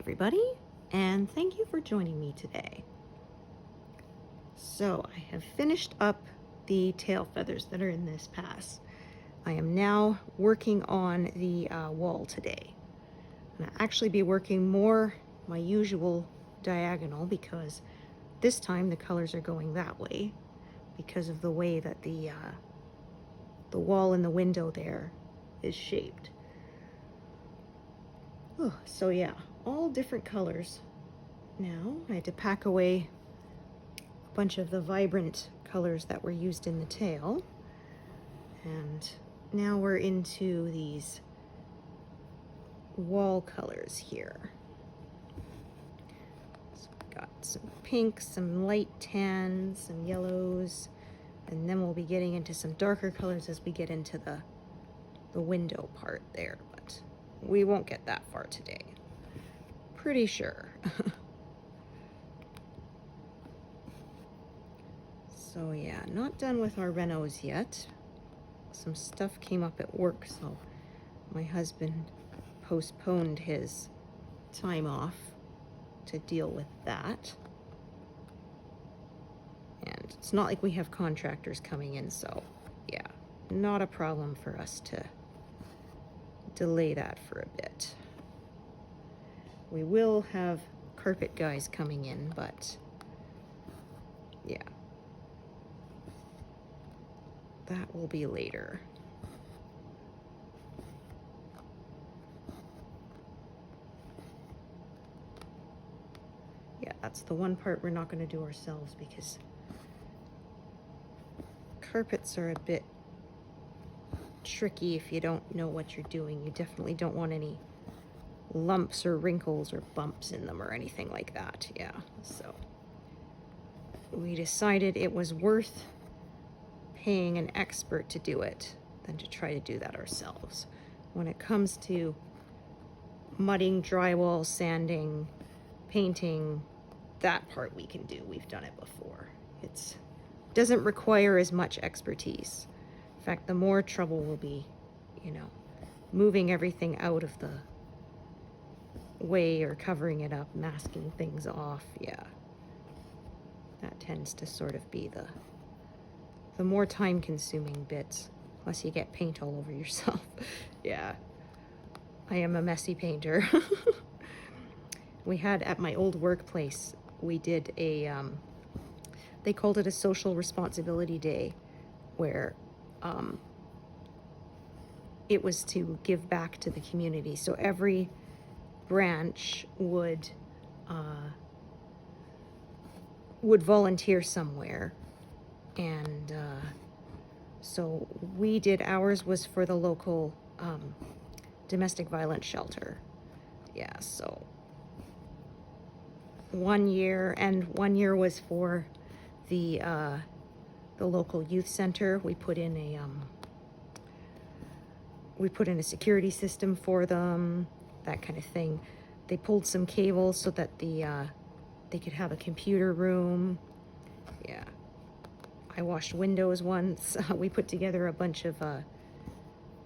everybody, and thank you for joining me today. So I have finished up the tail feathers that are in this pass. I am now working on the wall today. And I'll actually be working more my usual diagonal because this time the colors are going that way because of the way that the wall in the window there is shaped. Oh, so yeah, all different colors. Now I had to pack away a bunch of the vibrant colors that were used in the tail, and now we're into these wall colors here. So we've got some pinks, some light tans, some yellows, and then we'll be getting into some darker colors as we get into the window part there, but we won't get that far today. Pretty sure. So yeah, not done with our renos yet. Some stuff came up at work, so my husband postponed his time off to deal with that. And it's not like we have contractors coming in, so yeah, not a problem for us to delay that for a bit. We will have carpet guys coming in, but yeah, that will be later. Yeah, that's the one part we're not going to do ourselves because carpets are a bit tricky if you don't know what you're doing. You definitely don't want any lumps or wrinkles or bumps in them or anything like that. Yeah, so we decided it was worth paying an expert to do it than to try to do that ourselves. When it comes to mudding, drywall, sanding, painting, that part we can do. We've done it before. It doesn't require as much expertise. In fact, the more trouble will be, moving everything out of the way or covering it up, masking things off. Yeah, that tends to sort of be the more time-consuming bits, plus you get paint all over yourself. Yeah, I am a messy painter. We had at my old workplace, we did a, they called it a social responsibility day, where it was to give back to the community. So every branch would volunteer somewhere, and so we did, ours was for the local domestic violence shelter. Yeah, so one year was for the local youth center. We put in a security system for them, that kind of thing. They pulled some cables so that they could have a computer room. Yeah, I washed windows once. We put together a bunch of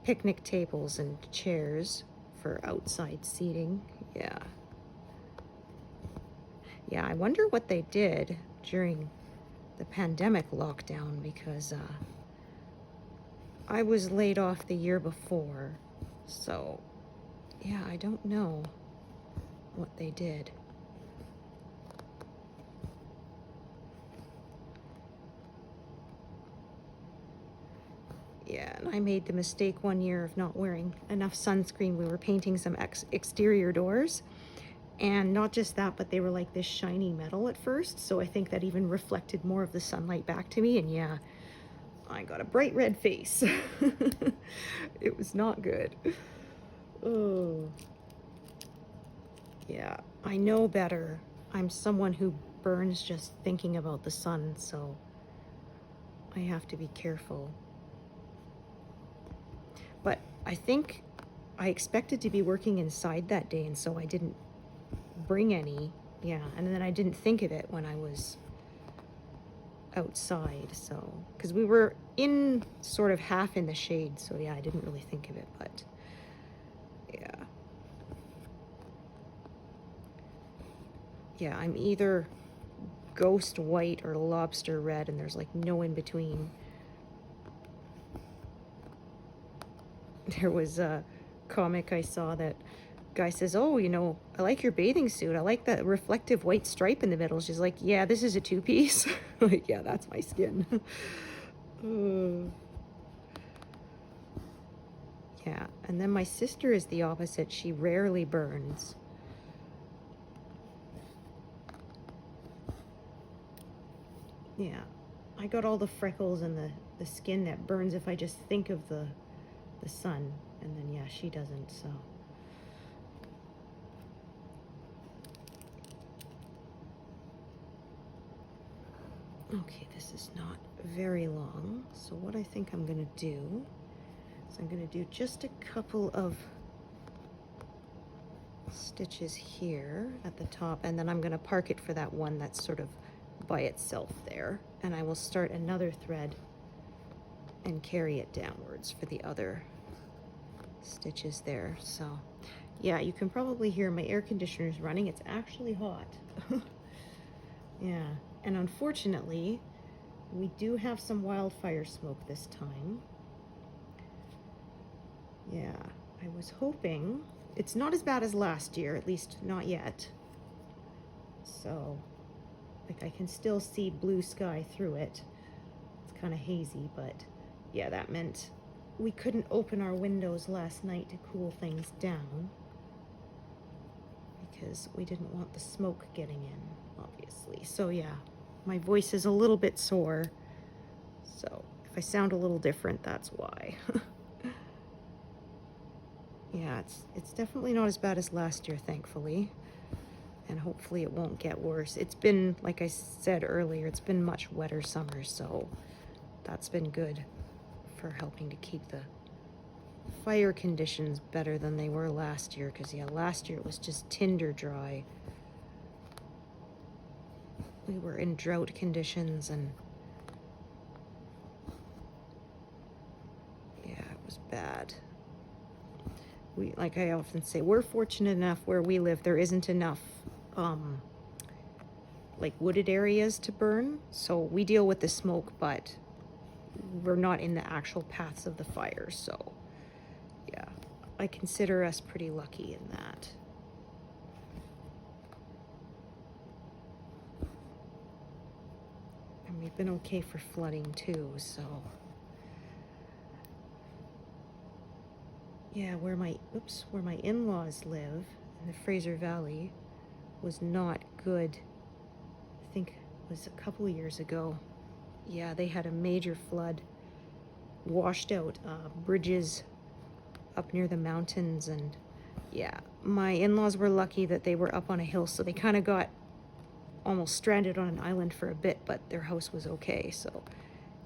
picnic tables and chairs for outside seating. Yeah. Yeah, I wonder what they did during the pandemic lockdown, because I was laid off the year before. So, yeah, I don't know what they did. Yeah, and I made the mistake one year of not wearing enough sunscreen. We were painting some exterior doors, and not just that, but they were like this shiny metal at first, so I think that even reflected more of the sunlight back to me, and yeah, I got a bright red face. It was not good. Oh. Yeah, I know better. I'm someone who burns just thinking about the sun, so I have to be careful. But I think I expected to be working inside that day, and so I didn't bring any. Yeah, and then I didn't think of it when I was outside, so, because we were in sort of half in the shade, so yeah, I didn't really think of it, but yeah. Yeah, I'm either ghost white or lobster red, and there's like no in between. There was a comic I saw that guy says, "Oh, you know, I like your bathing suit. I like that reflective white stripe in the middle." She's like, "Yeah, this is a two-piece." Like, yeah, that's my skin. Yeah, and then my sister is the opposite. She rarely burns. Yeah, I got all the freckles and the skin that burns if I just think of the sun. And then, yeah, she doesn't, so. Okay, this is not very long. So what I think I'm gonna do is I'm gonna do just a couple of stitches here at the top, and then I'm gonna park it for that one that's sort of by itself there. And I will start another thread and carry it downwards for the other stitches there. So yeah, you can probably hear my air conditioner's running. It's actually hot. Yeah, and unfortunately we do have some wildfire smoke this time. Yeah, I was hoping it's not as bad as last year, at least not yet. So like I can still see blue sky through it. It's kind of hazy, but yeah, that meant we couldn't open our windows last night to cool things down because we didn't want the smoke getting in, obviously. So yeah, my voice is a little bit sore. So if I sound a little different, that's why. Yeah, it's definitely not as bad as last year, thankfully. And hopefully it won't get worse. It's been, like I said earlier, it's been much wetter summer, so that's been good for helping to keep the fire conditions better than they were last year, because yeah, last year it was just tinder dry. We were in drought conditions, and yeah, it was bad. We, like I often say, we're fortunate enough where we live, there isn't enough like wooded areas to burn, so we deal with the smoke, but we're not in the actual paths of the fire. So yeah, I consider us pretty lucky in that. And we've been okay for flooding too, so yeah, where my in-laws live in the Fraser Valley was not good. I think it was a couple years ago. Yeah, they had a major flood, washed out bridges up near the mountains, and yeah, my in-laws were lucky that they were up on a hill, so they kind of got almost stranded on an island for a bit, but their house was okay, so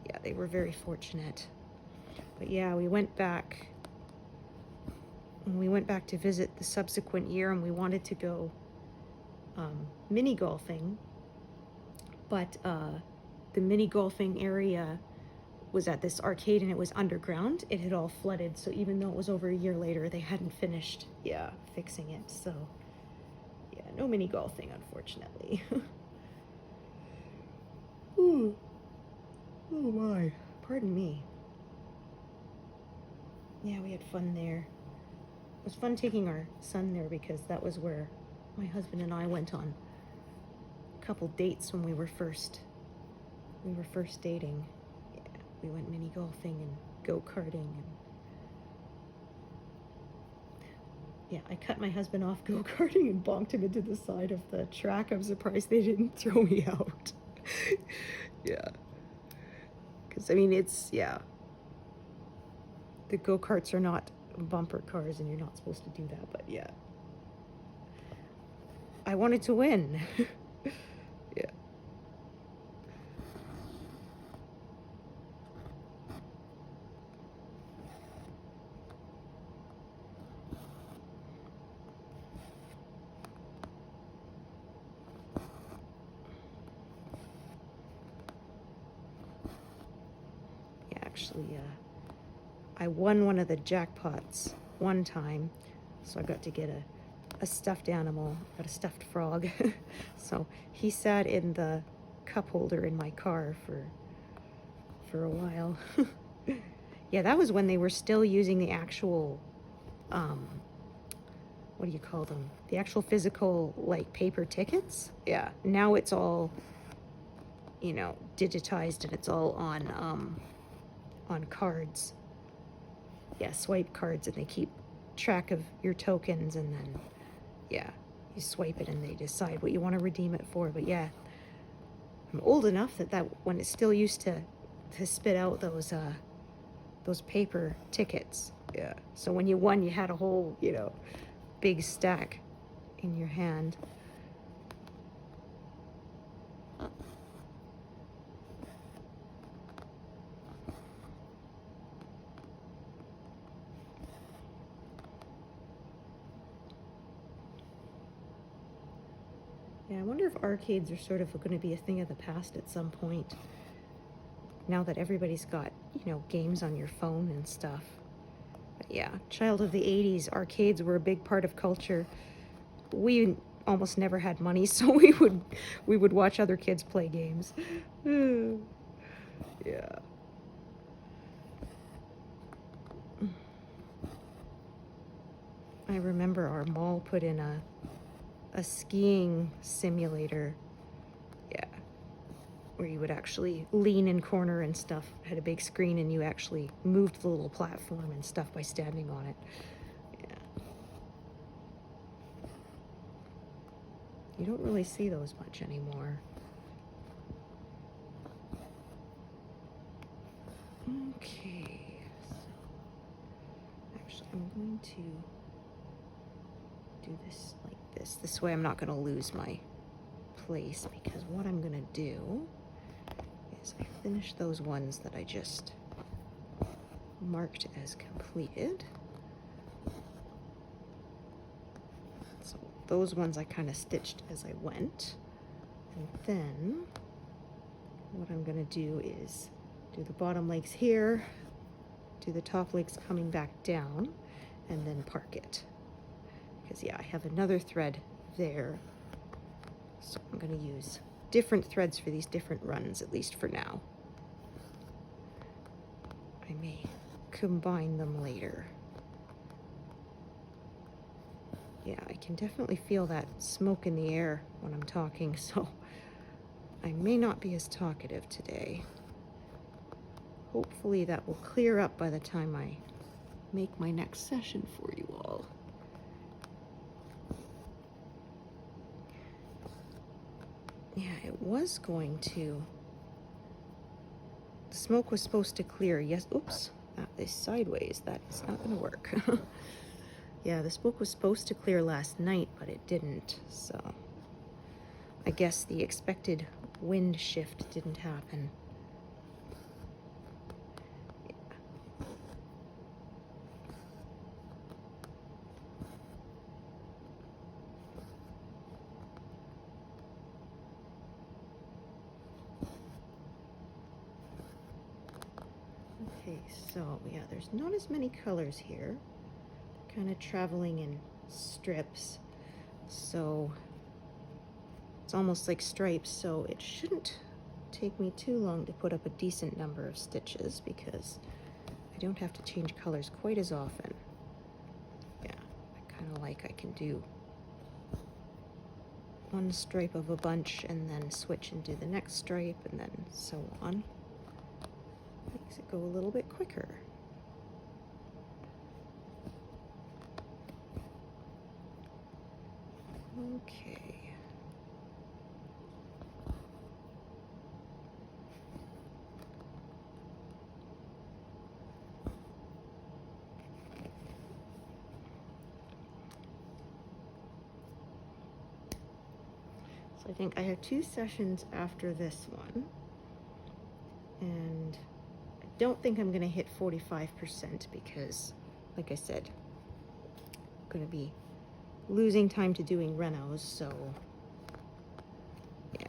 yeah, they were very fortunate. But yeah, we went back to visit the subsequent year, and we wanted to go mini golfing, but the mini golfing area was at this arcade and it was underground. It had all flooded, so even though it was over a year later, they hadn't finished fixing it. So yeah, no mini golfing, unfortunately. Ooh. Oh my, pardon me. Yeah, we had fun there. It was fun taking our son there because that was where my husband and I went on a couple dates when we were first dating. Yeah, we went mini golfing and go-karting, and yeah, I cut my husband off go-karting and bonked him into the side of the track. I'm surprised they didn't throw me out. Yeah, because I mean, it's, yeah, the go-karts are not bumper cars and you're not supposed to do that, but yeah, I wanted to win. Yeah. Yeah, actually, I won one of the jackpots one time, so I got to get a a stuffed animal, got a stuffed frog. So he sat in the cup holder in my car for a while. Yeah, that was when they were still using the actual, what do you call them? The actual physical, like, paper tickets. Yeah, now it's all, you know, digitized, and it's all on cards. Yeah, swipe cards, and they keep track of your tokens, and then, yeah, you swipe it and they decide what you want to redeem it for. But yeah, I'm old enough that when it still used to spit out those paper tickets. Yeah. So when you won, you had a whole, you know, big stack in your hand. Yeah, I wonder if arcades are sort of going to be a thing of the past at some point. Now that everybody's got, you know, games on your phone and stuff. But yeah, child of the 80s, arcades were a big part of culture. We almost never had money, so we would watch other kids play games. Yeah. I remember our mall put in a skiing simulator. Yeah. Where you would actually lean in corner and stuff. It had a big screen, and you actually moved the little platform and stuff by standing on it. Yeah. You don't really see those much anymore. Okay. So actually, I'm going to do this like this. This way I'm not going to lose my place, because what I'm going to do is I finish those ones that I just marked as completed. So those ones I kind of stitched as I went. And then what I'm going to do is do the bottom legs here, do the top legs coming back down, and then park it. Because yeah, I have another thread there, so I'm going to use different threads for these different runs, at least for now. I may combine them later. Yeah, I can definitely feel that smoke in the air when I'm talking, so I may not be as talkative today. Hopefully that will clear up by the time I make my next session for you all. Yeah, it was going to. The smoke was supposed to clear. Yes, oops, that is sideways. That is not going to work. Yeah, the smoke was supposed to clear last night, but it didn't. So I guess the expected wind shift didn't happen. Okay, so yeah, there's not as many colors here. Kind of traveling in strips, so it's almost like stripes, so it shouldn't take me too long to put up a decent number of stitches, because I don't have to change colors quite as often. Yeah, I kind of like I can do one stripe of a bunch and then switch and do the next stripe, and then so on. Makes it go a little bit quicker. Okay. So I think I have 2 sessions after this one, and I don't think I'm going to hit 45% because, like I said, I'm going to be losing time to doing renos, so yeah.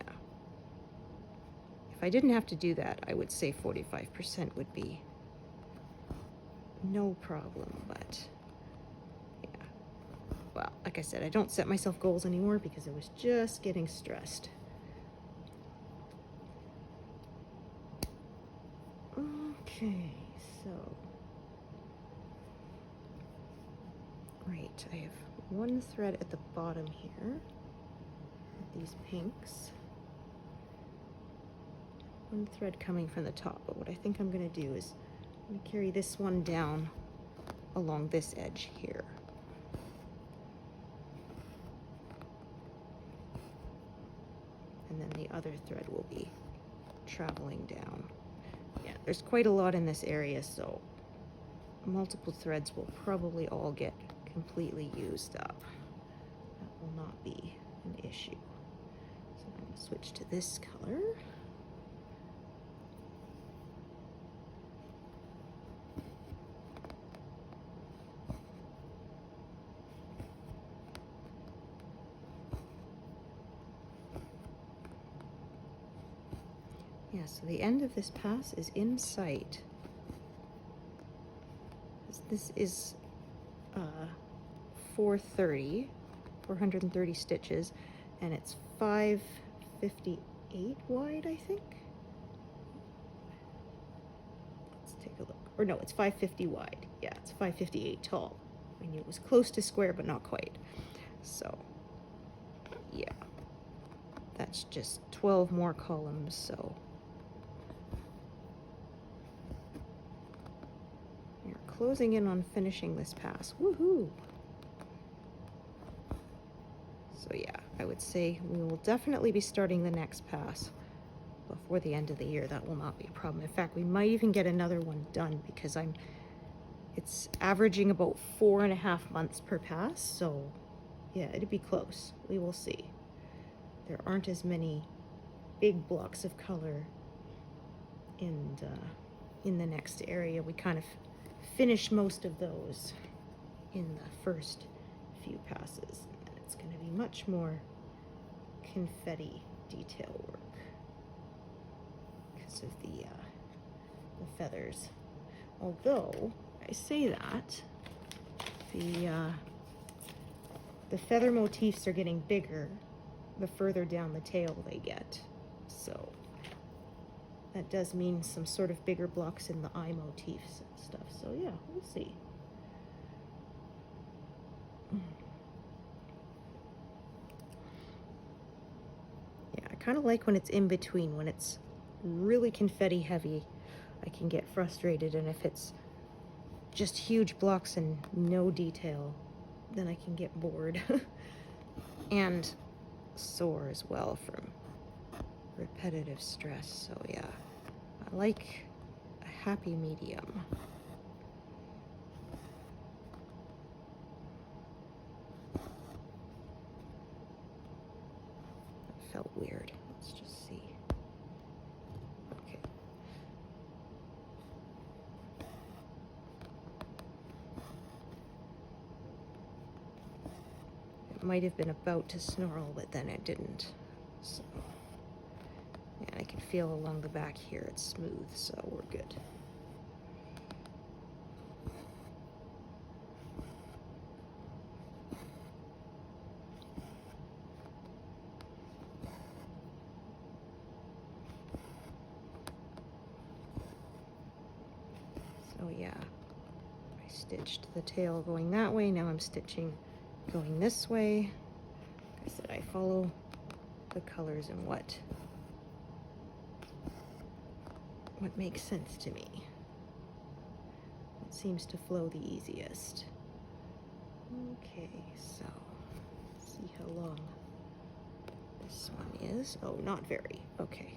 If I didn't have to do that, I would say 45% would be no problem, but yeah. well, like I said, I don't set myself goals anymore because I was just getting stressed. Okay, so, right, I have one thread at the bottom here, with these pinks. One thread coming from the top, but what I think I'm gonna do is I'm gonna carry this one down along this edge here. And then the other thread will be traveling down. Yeah, there's quite a lot in this area, so multiple threads will probably all get completely used up. That will not be an issue. So I'm gonna switch to this color. Yeah, so the end of this pass is in sight. This is 430 stitches, and it's 558 wide, I think. Let's take a look. Or no, it's 550 wide. Yeah, it's 558 tall. I knew it was close to square, but not quite. So, yeah. That's just 12 more columns, so closing in on finishing this pass. Woohoo! So yeah, I would say we will definitely be starting the next pass before the end of the year. That will not be a problem. In fact, we might even get another one done because it's averaging about 4.5 months per pass. So yeah, it'd be close. We will see. There aren't as many big blocks of color in the next area. We kind of finish most of those in the first few passes, and it's going to be much more confetti detail work because of the feathers. Although I say that the feather motifs are getting bigger the further down the tail they get, so that does mean some sort of bigger blocks in the eye motifs and stuff. So yeah, we'll see. Yeah, I kind of like when it's in between. When it's really confetti heavy, I can get frustrated, and if it's just huge blocks and no detail, then I can get bored and sore as well from repetitive stress. So yeah, I like a happy medium. That felt weird. Let's just see. Okay. It might have been about to snarl, but then it didn't. So yeah, I can feel along the back here it's smooth, so we're good. So yeah, I stitched the tail going that way, now I'm stitching going this way. Like I said, I follow the colors and what makes sense to me. What seems to flow the easiest. Okay, so let's see how long this one is. Oh, not very. Okay.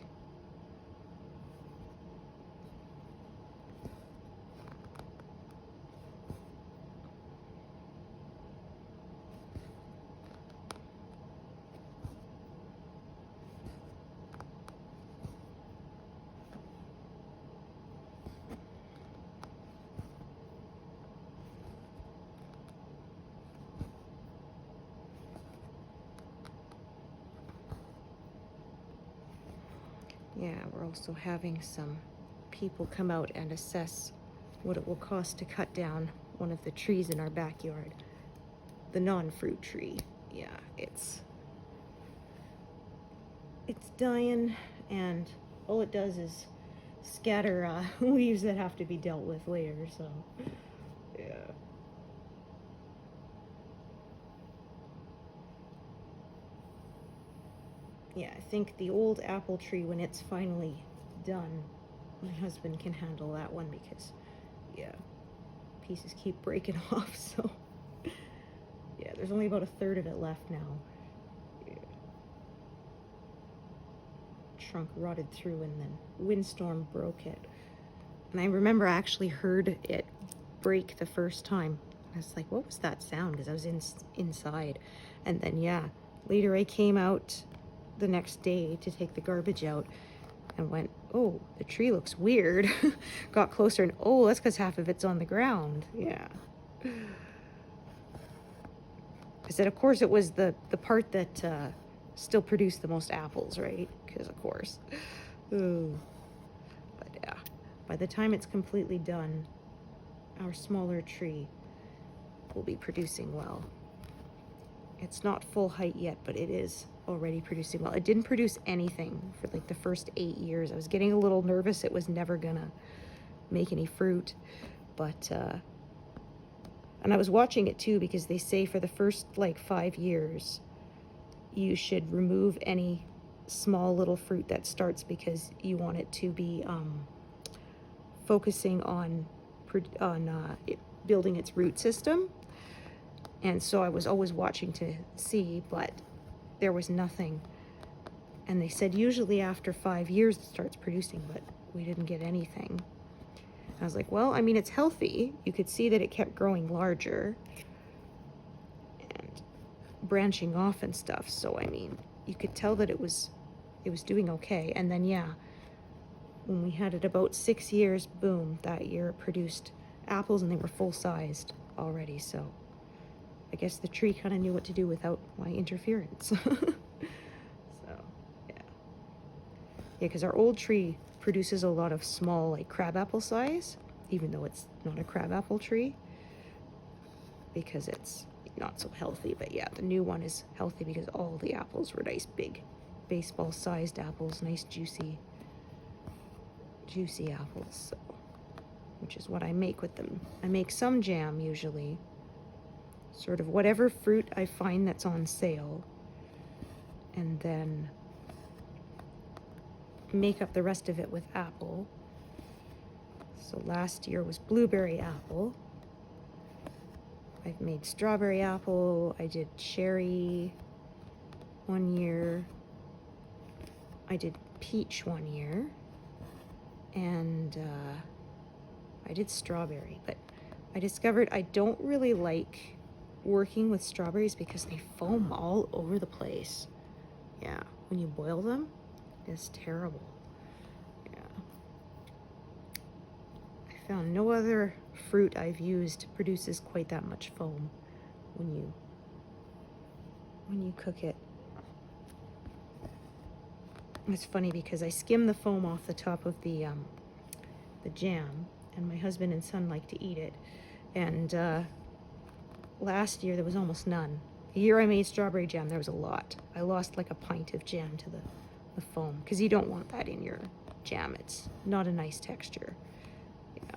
Yeah, we're also having some people come out and assess what it will cost to cut down one of the trees in our backyard. the non-fruit tree. Yeah, it's dying, and all it does is scatter leaves that have to be dealt with later, so yeah. Yeah, I think the old apple tree, when it's finally done, my husband can handle that one because, yeah, pieces keep breaking off, so yeah, there's only about a third of it left now. Yeah. Trunk rotted through and then windstorm broke it. And I remember I actually heard it break the first time. I was like, what was that sound? Because I was inside. And then, yeah, later I came out the next day to take the garbage out and went, oh, the tree looks weird. Got closer and, oh, that's because half of it's on the ground. Yeah. I said, of course, it was the part that still produced the most apples, right? Because, of course. Ooh. But, yeah, by the time it's completely done, our smaller tree will be producing well. It's not full height yet, but it is already producing well. It didn't produce anything for like the first 8 years. I was getting a little nervous it was never gonna make any fruit, but and I was watching it too, because they say for the first like 5 years you should remove any small little fruit that starts, because you want it to be focusing on building its root system. And so I was always watching to see, but there was nothing. And they said usually after 5 years it starts producing, but we didn't get anything. I was like, well, I mean, it's healthy. You could see that it kept growing larger and branching off and stuff. So, I mean, you could tell that it was doing okay. And then, yeah, when we had it about 6 years, boom, that year it produced apples, and they were full-sized already. So I guess the tree kind of knew what to do without my interference. So, yeah. Yeah, because our old tree produces a lot of small, like crabapple size, even though it's not a crabapple tree, because it's not so healthy. But yeah, the new one is healthy because all the apples were nice, big, baseball-sized apples, nice, juicy apples, so, which is what I make with them. I make some jam usually, sort of whatever fruit I find that's on sale, and then make up the rest of it with apple. So last year was blueberry apple. I've made strawberry apple. I did cherry one year. I did peach one year. And I did strawberry, but I discovered I don't really like working with strawberries because they foam all over the place. Yeah, when you boil them, it's terrible. Yeah. I found no other fruit I've used produces quite that much foam when you cook it. It's funny because I skim the foam off the top of the jam, and my husband and son like to eat it. And last year there was almost none. The year I made strawberry jam, there was a lot. I lost like a pint of jam to the foam, because you don't want that in your jam. It's not a nice texture. Yeah.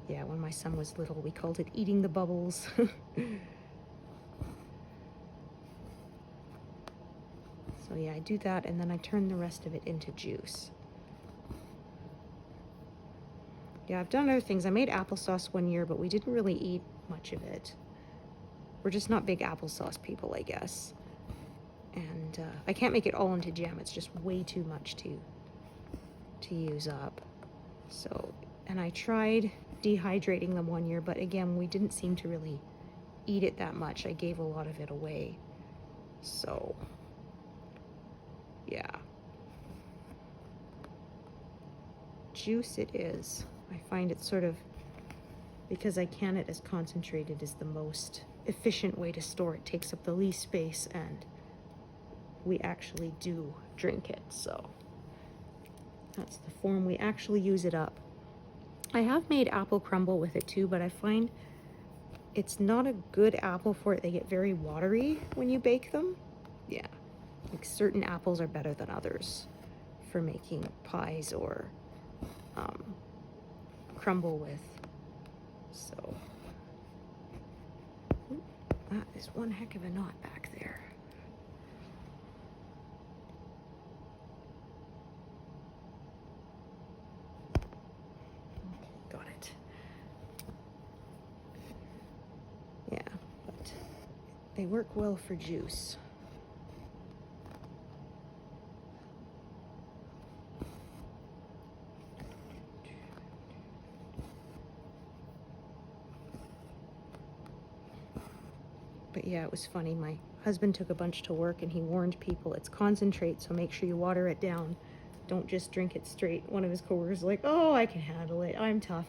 Yeah, when my son was little, we called it eating the bubbles. So yeah, I do that, and then I turn the rest of it into juice. Yeah, I've done other things. I made applesauce one year, but we didn't really eat much of it. We're just not big applesauce people, I guess. And I can't make it all into jam. It's just way too much to use up. So, and I tried dehydrating them one year, but again, we didn't seem to really eat it that much. I gave a lot of it away. So, yeah. Juice it is. I find it sort of, because I can it as concentrated, is the most efficient way to store it. Takes up the least space, and we actually do drink it. So that's the form we actually use it up. I have made apple crumble with it too, but I find it's not a good apple for it. They get very watery when you bake them. Yeah, like certain apples are better than others for making pies or crumble with. So that is one heck of a knot back there. Got it. Yeah, but they work well for juice. But yeah, it was funny. My husband took a bunch to work and he warned people it's concentrate, so make sure you water it down. Don't just drink it straight. One of his coworkers was like, oh, I can handle it. I'm tough.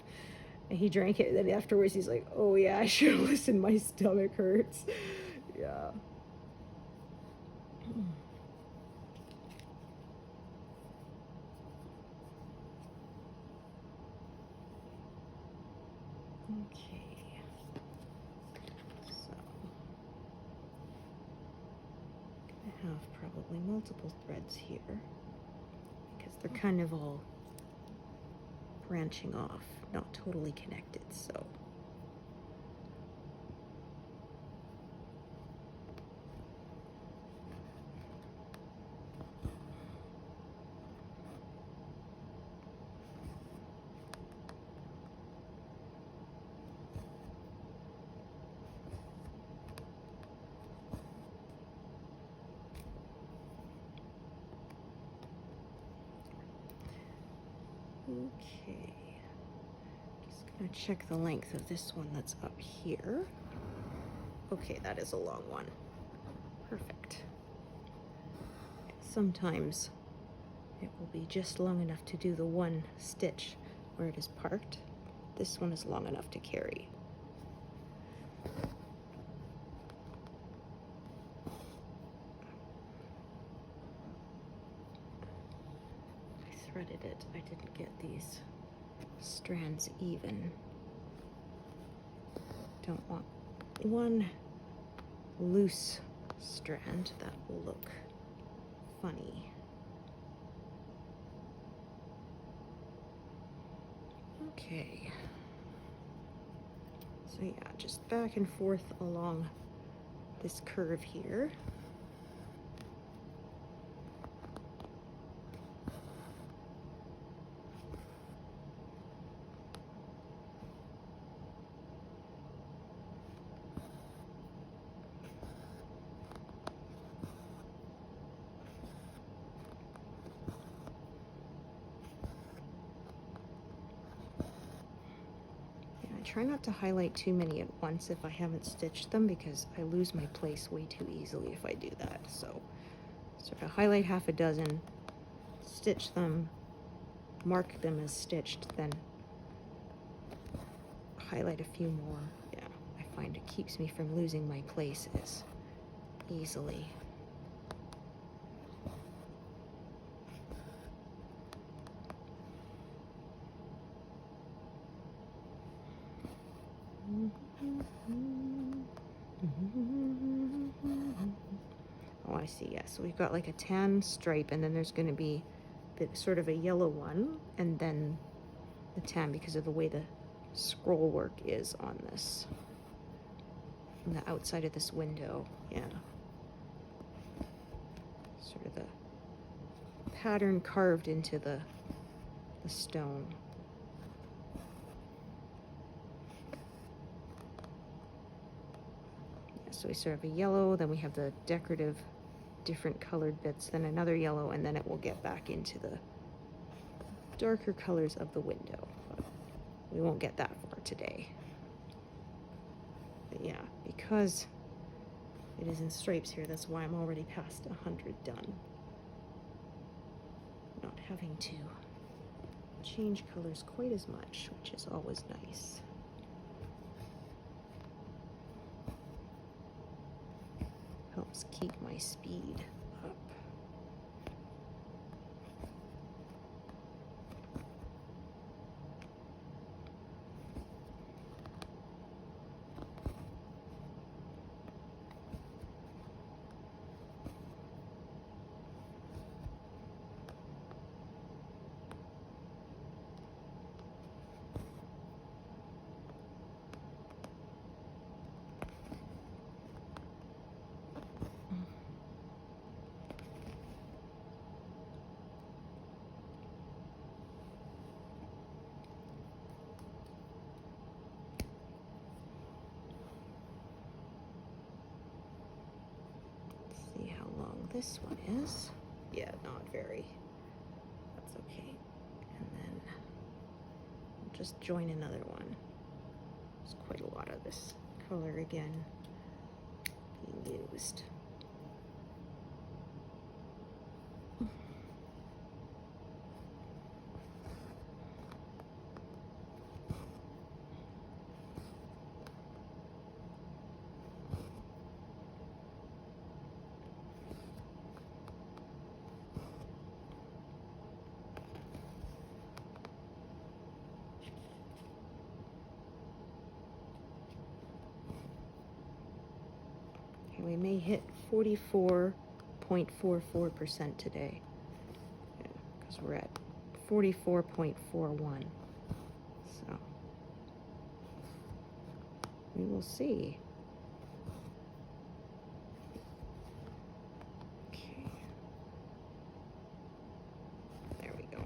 And he drank it, and then afterwards he's like, oh yeah, I should have listened. My stomach hurts. Yeah. Okay. So I have probably multiple threads here because they're kind of all branching off, not totally connected, so. Okay, just gonna check the length of this one that's up here. Okay, that is a long one. Perfect. Sometimes it will be just long enough to do the one stitch where it is parked. This one is long enough to carry. I threaded it. I didn't get these strands even. Don't want one loose strand. That will look funny. Okay. So yeah, just back and forth along this curve here. Try not to highlight too many at once if I haven't stitched them, because I lose my place way too easily if I do that. So sort of highlight half a dozen, stitch them, mark them as stitched, then highlight a few more. Yeah, I find it keeps me from losing my places easily. Oh, I see, yeah. So we've got like a tan stripe, and then there's going to be sort of a yellow one, and then the tan because of the way the scroll work is on this, on the outside of this window. Yeah. Sort of the pattern carved into the stone. So we sort of a yellow, then we have the decorative different colored bits, then another yellow, and then it will get back into the darker colors of the window. But we won't get that far today. But yeah, because it is in stripes here, that's why I'm already past 100 done. Not having to change colors quite as much, which is always nice. Helps keep my speed up. this one is. Yeah, not very. That's okay. And then I'll just join another one. There's quite a lot of this color again being used. We may hit 44.44% today, because we're at 44.41. So we will see. Okay. There we go.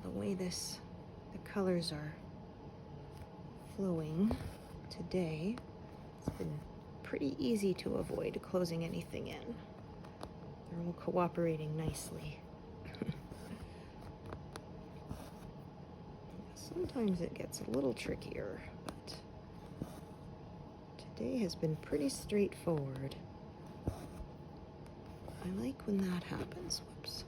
The way the colors are flowing today, it's been pretty easy to avoid closing anything in. They're all cooperating nicely. Sometimes it gets a little trickier, but today has been pretty straightforward. I like when that happens. Whoops.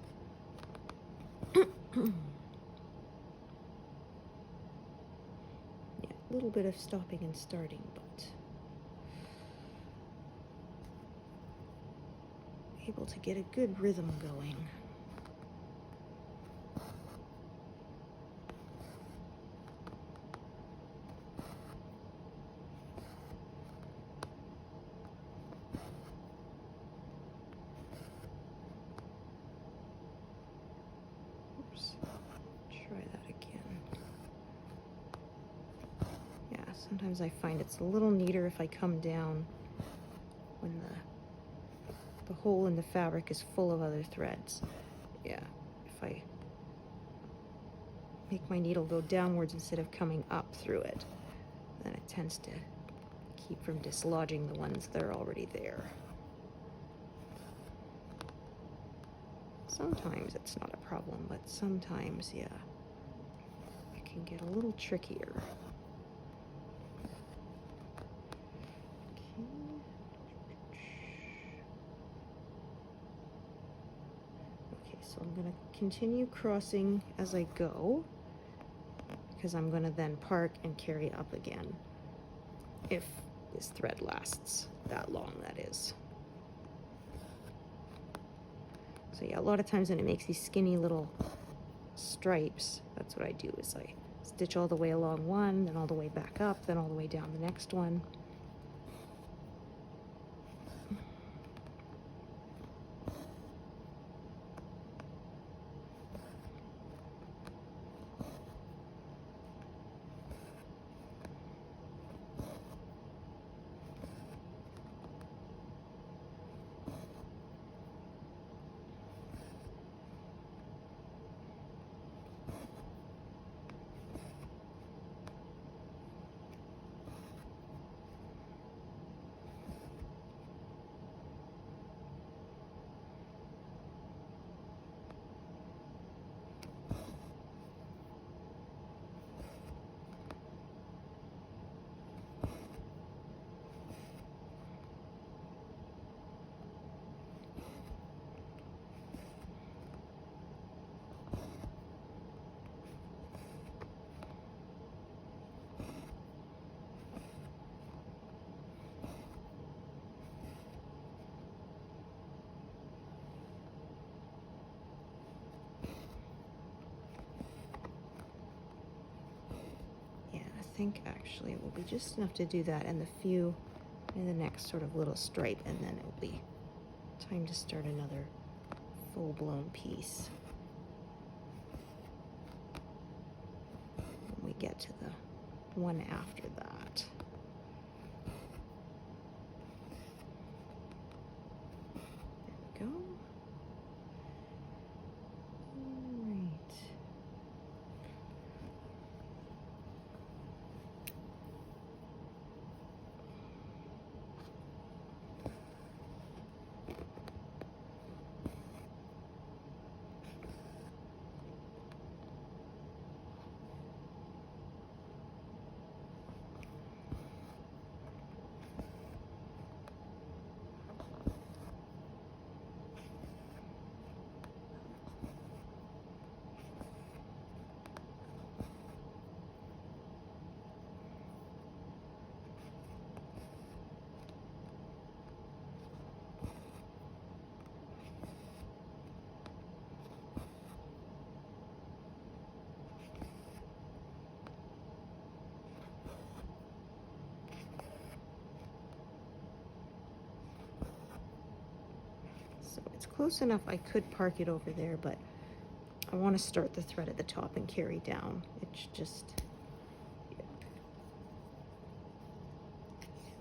A little bit of stopping and starting, but able to get a good rhythm going. Oops. Try that again. Sometimes I find it's a little neater if I come down when the hole in the fabric is full of other threads. Yeah, if I make my needle go downwards instead of coming up through it, then it tends to keep from dislodging the ones that are already there. Sometimes it's not a problem, but sometimes, yeah, it can get a little trickier. So I'm going to continue crossing as I go, because I'm going to then park and carry up again if this thread lasts that long, that is. So yeah, a lot of times when it makes these skinny little stripes, that's what I do, is I stitch all the way along one, then all the way back up, then all the way down the next one. I think actually it will be just enough to do that and the few in the next sort of little stripe, and then it will be time to start another full-blown piece when we get to the one after that. There we go. So it's close enough I could park it over there, but I want to start the thread at the top and carry down. It's just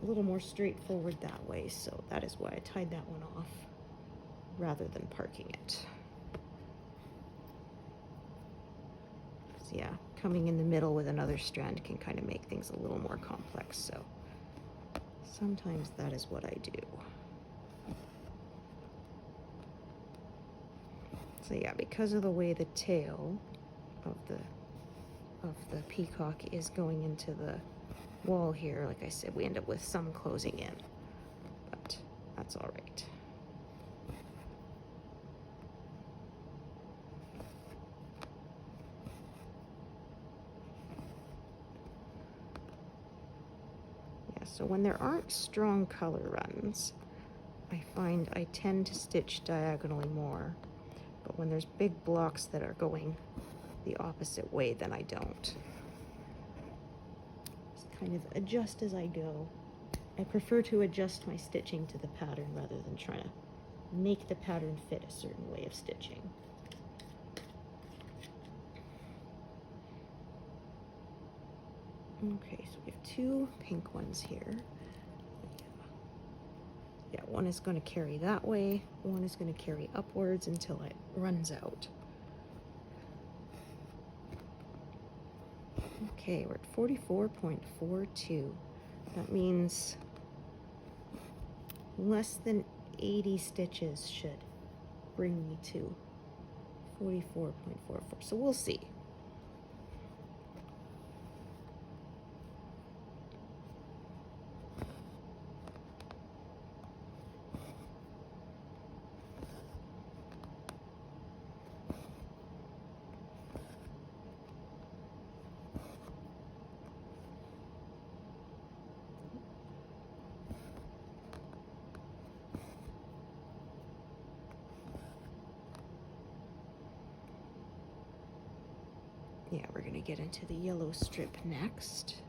a little more straightforward that way, so that is why I tied that one off rather than parking it. So yeah, coming in the middle with another strand can kind of make things a little more complex, so sometimes that is what I do. So yeah, because of the way the tail of the peacock is going into the wall here, like I said, we end up with some closing in, but that's all right. Yeah, so when there aren't strong color runs, I find I tend to stitch diagonally more. But when there's big blocks that are going the opposite way, then I don't. Just kind of adjust as I go. I prefer to adjust my stitching to the pattern rather than trying to make the pattern fit a certain way of stitching. Okay, so we have two pink ones here. Yeah, one is going to carry that way, one is going to carry upwards until it runs out. Okay, we're at 44.42. That means less than 80 stitches should bring me to 44.44. So we'll see. Yeah, we're gonna get into the yellow strip next.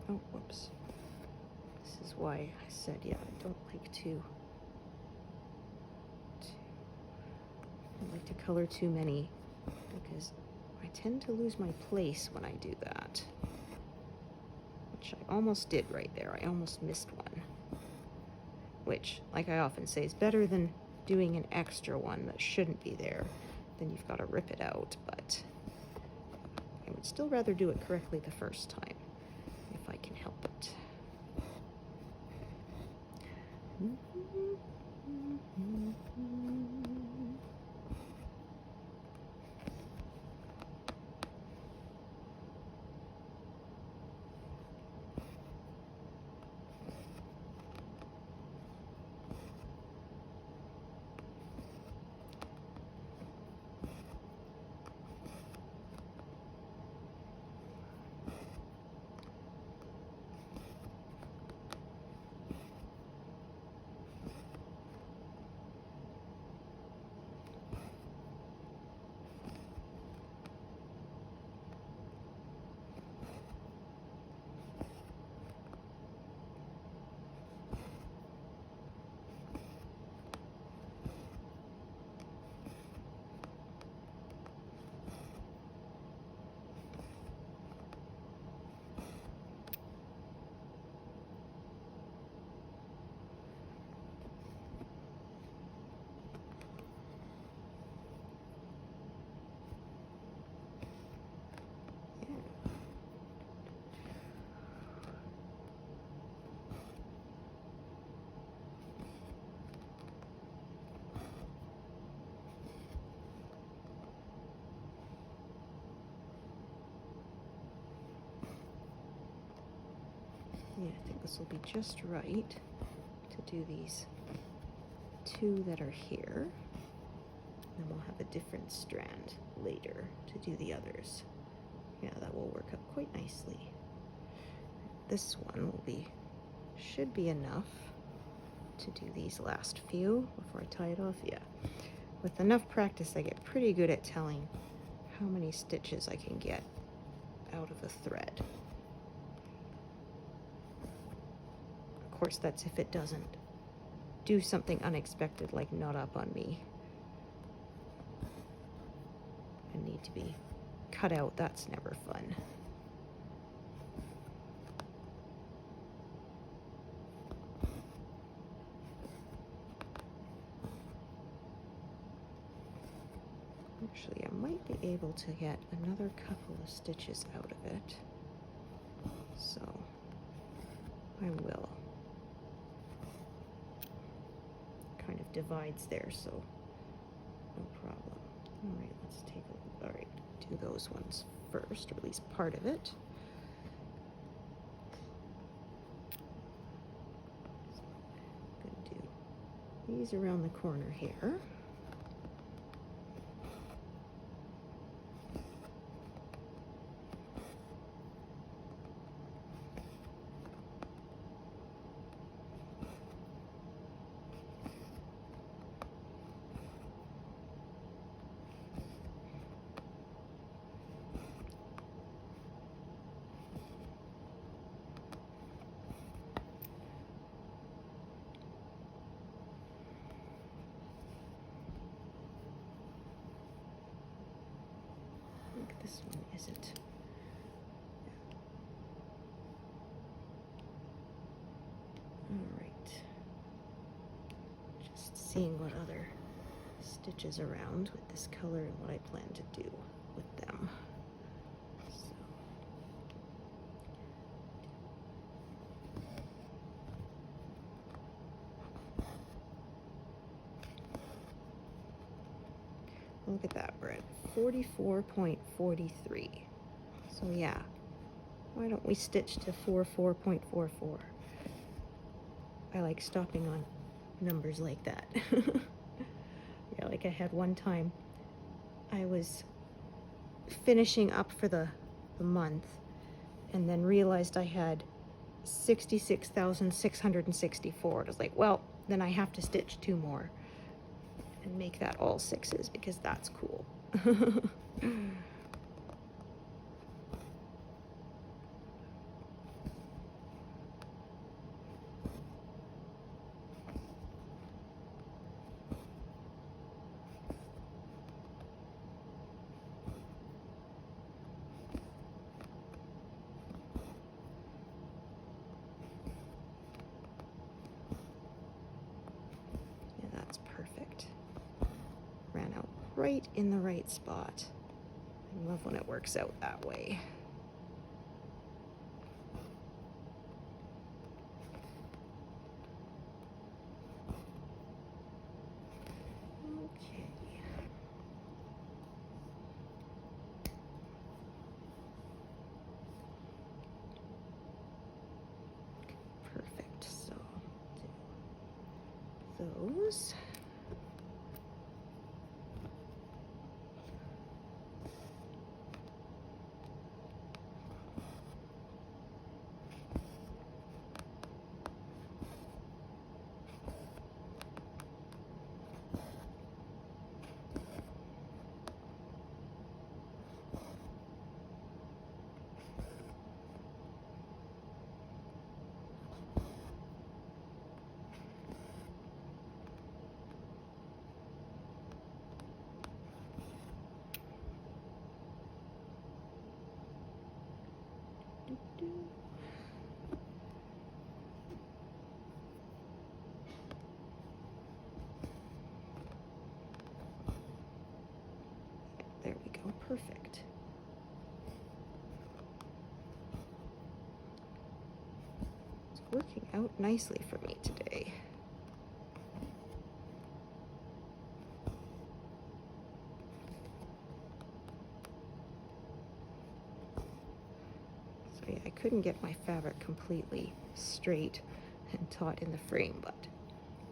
Oh, whoops. This is why I said, yeah, I don't like to color too many, because I tend to lose my place when I do that. Which I almost did right there. I almost missed one. Which, like I often say, is better than doing an extra one that shouldn't be there. Then you've got to rip it out, but I would still rather do it correctly the first time, if I can help it. Yeah, I think this will be just right to do these two that are here. Then we'll have a different strand later to do the others. Yeah, that will work out quite nicely. This one should be enough to do these last few before I tie it off. Yeah, with enough practice, I get pretty good at telling how many stitches I can get out of a thread. Of course, that's if it doesn't do something unexpected, like knot up on me and need to be cut out. That's never fun. Actually, I might be able to get another couple of stitches out of it, so I will. Kind of divides there, so no problem. All right, let's take a look. All right, do those ones first, or at least part of it. So I'm gonna do these around the corner here. This one isn't. All right. Just seeing what other stitches around with this color and what I plan to do with them. So. Look at that, we're at 44.43. So yeah, why don't we stitch to 44.44? I like stopping on numbers like that. Yeah, like I had one time, I was finishing up for the month and then realized I had 66,664. I was like, well, then I have to stitch 2 more and make that all 6s because that's cool. Yeah, that's perfect. Ran out right in the right spot. I love when it works out that way. Okay. Perfect. So do those. There we go, perfect. It's working out nicely for me today. So yeah, I couldn't get my fabric completely straight and taut in the frame, but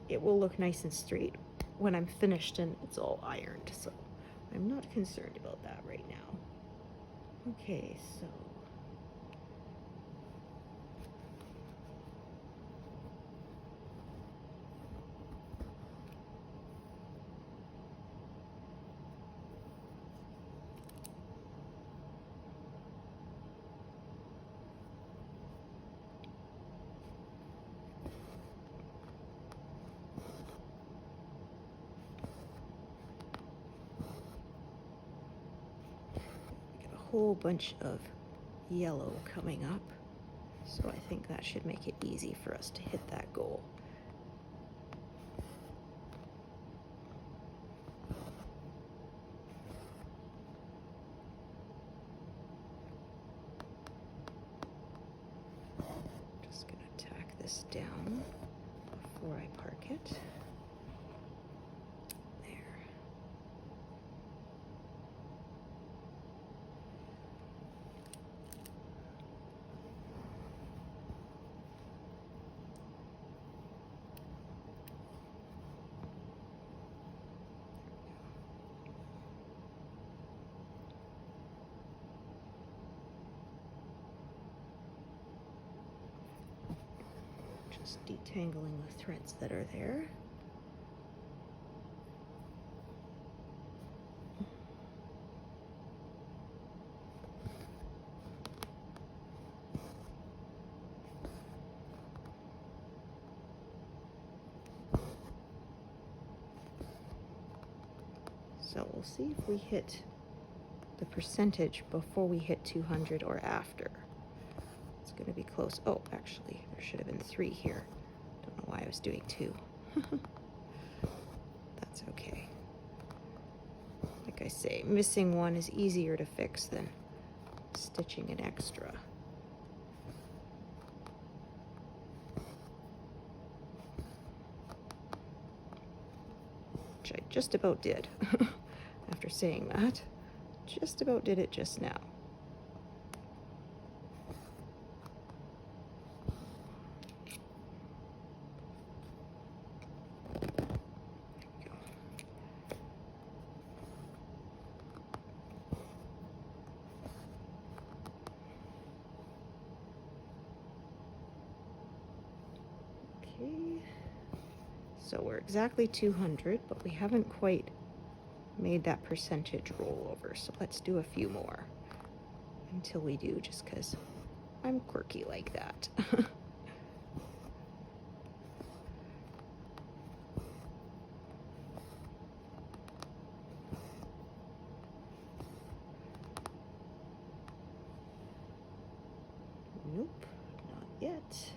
it will look nice and straight when I'm finished and it's all ironed, so I'm not concerned about that right now. Okay, so whole bunch of yellow coming up, so I think that should make it easy for us to hit that goal. Just gonna tack this down before I park it. Just detangling the threads that are there. So we'll see if we hit the percentage before we hit 200 or after. It's going to be close. Oh, actually, there should have been 3 here. Don't know why I was doing 2. That's okay. Like I say, missing 1 is easier to fix than stitching an extra. Which I just about did. after saying that. Just about did it just now. So we're exactly 200, but we haven't quite made that percentage roll over. So let's do a few more until we do, just because I'm quirky like that. Nope, not yet.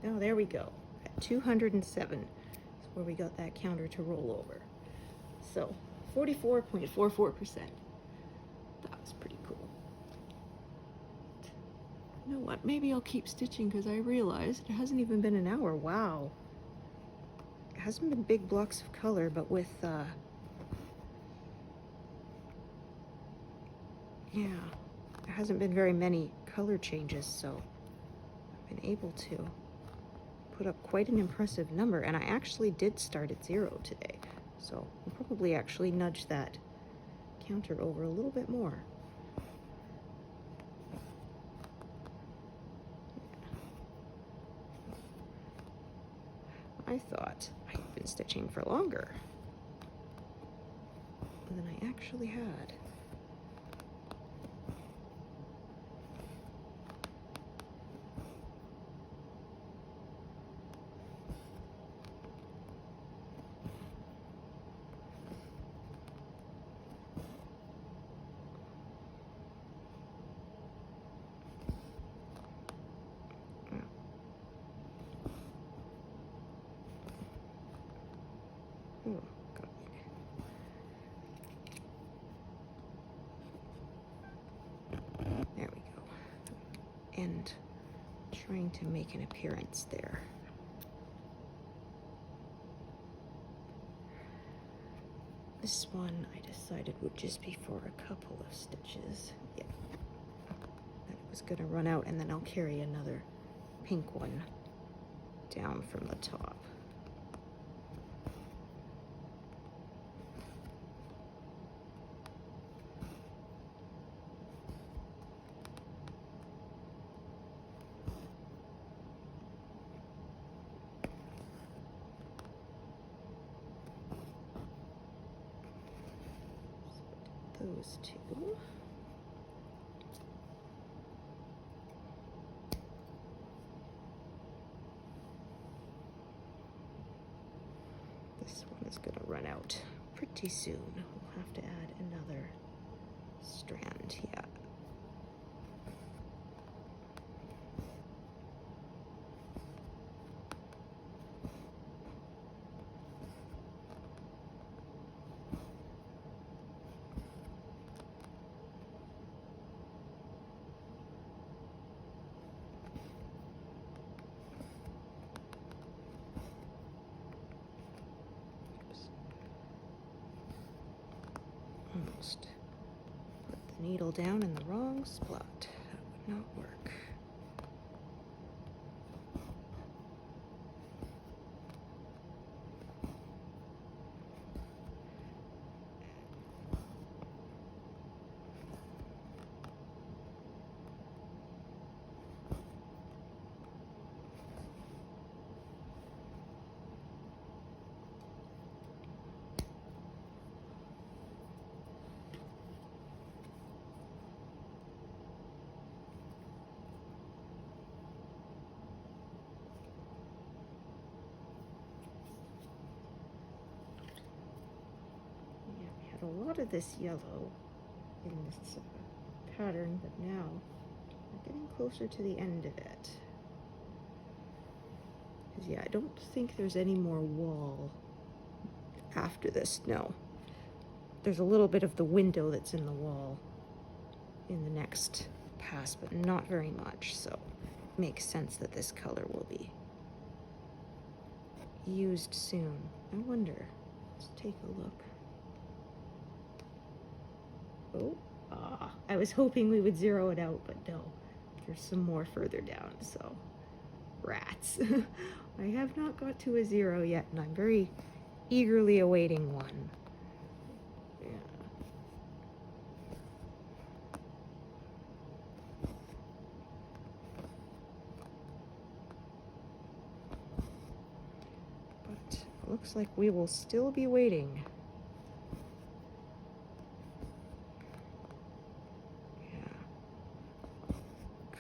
Oh, there we go. At 207 is where we got that counter to roll over. So 44.44%. That was pretty cool. You know what? Maybe I'll keep stitching because I realized it hasn't even been an hour. Wow. It hasn't been big blocks of color, but with yeah, there hasn't been very many color changes, so I've been able to put up quite an impressive number, and I actually did start at 0 today, so I'll probably actually nudge that counter over a little bit more. I thought I'd been stitching for longer than I actually had. Oh, God. There we go. And trying to make an appearance there. This one I decided would just be for a couple of stitches. Yeah. That it was gonna run out, and then I'll carry another pink one down from the top. Those two. This one is going to run out pretty soon. We'll have to add another strand, yeah. Almost put the needle down in the wrong spot. That would not work. had a lot of this yellow in this pattern, but now we're getting closer to the end of it. Because yeah, I don't think there's any more wall after this. No, there's a little bit of the window that's in the wall in the next pass, but not very much, so it makes sense that this color will be used soon. I wonder, let's take a look. Oh, I was hoping we would zero it out, but no, there's some more further down, so rats. I have not got to a 0 yet, and I'm very eagerly awaiting one. Yeah. But it looks like we will still be waiting. Yeah.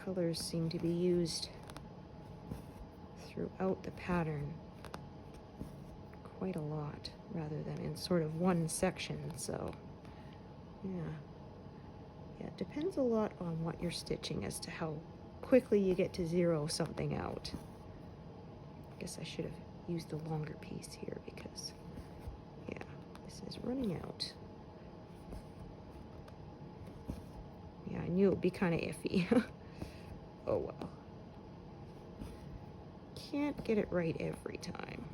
Colors seem to be used throughout the pattern quite a lot, rather than in sort of one section, so yeah, it depends a lot on what you're stitching as to how quickly you get to zero something out. I guess I should have used the longer piece here because yeah, this is running out. Yeah, I knew it would be kind of iffy. Oh well. Can't get it right every time.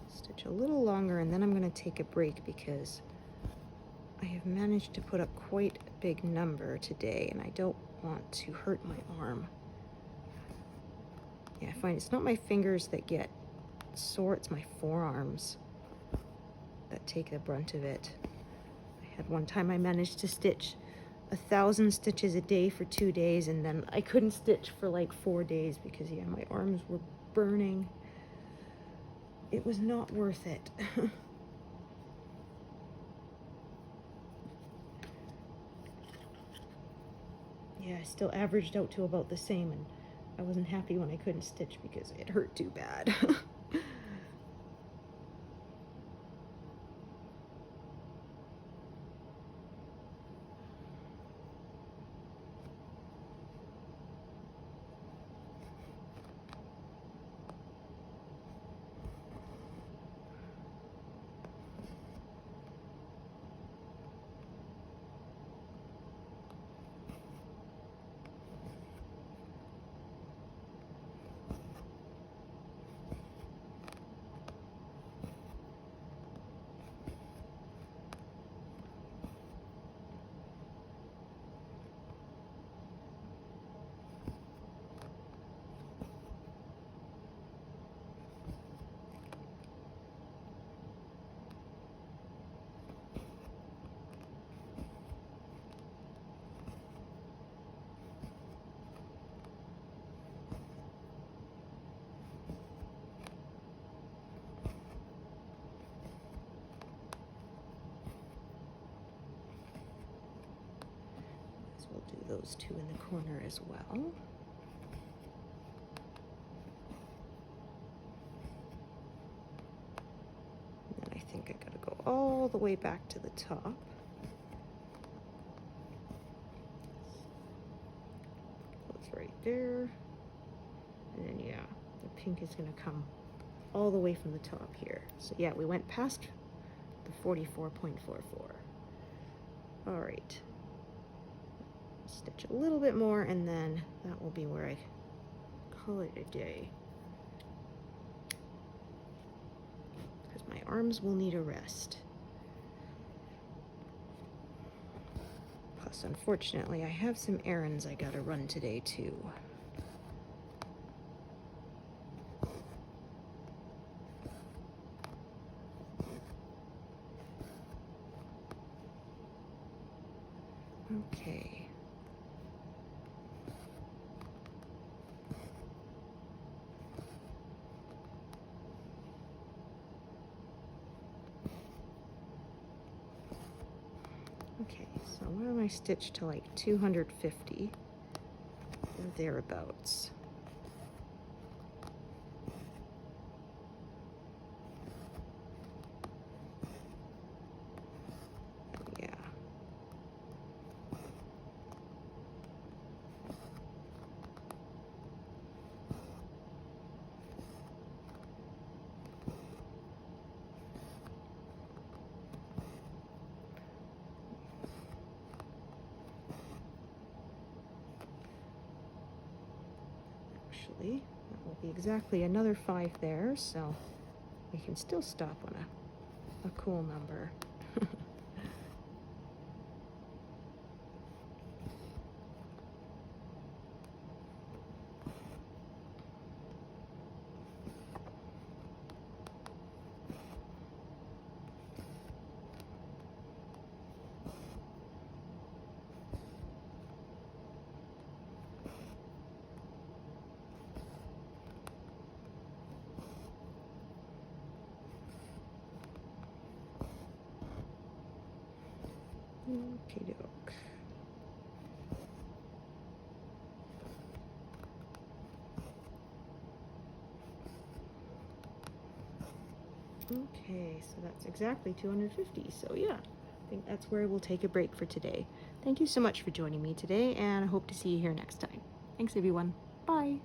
Stitch a little longer and then I'm going to take a break because I have managed to put up quite a big number today and I don't want to hurt my arm. Yeah, I find it's not my fingers that get sore, it's my forearms that take the brunt of it. I had one time I managed to stitch 1,000 stitches a day for 2 days, and then I couldn't stitch for like 4 days because yeah, my arms were burning. It was not worth it. Yeah, I still averaged out to about the same, and I wasn't happy when I couldn't stitch because it hurt too bad. We'll do those two in the corner as well. And then I think I gotta go all the way back to the top. That's right there. And then yeah, the pink is gonna come all the way from the top here. So yeah, we went past the 44.44. All right. Stitch a little bit more and then that will be where I call it a day, because my arms will need a rest. Plus, unfortunately, I have some errands I gotta run today too. Okay. Okay, so why don't I stitch to like 250 or thereabouts? Yeah. Actually, that will be exactly another 5 there, so we can still stop on a cool number. Okie doke. Okay, so that's exactly 250. So yeah, I think that's where we'll take a break for today. Thank you so much for joining me today, and I hope to see you here next time. Thanks, everyone. Bye.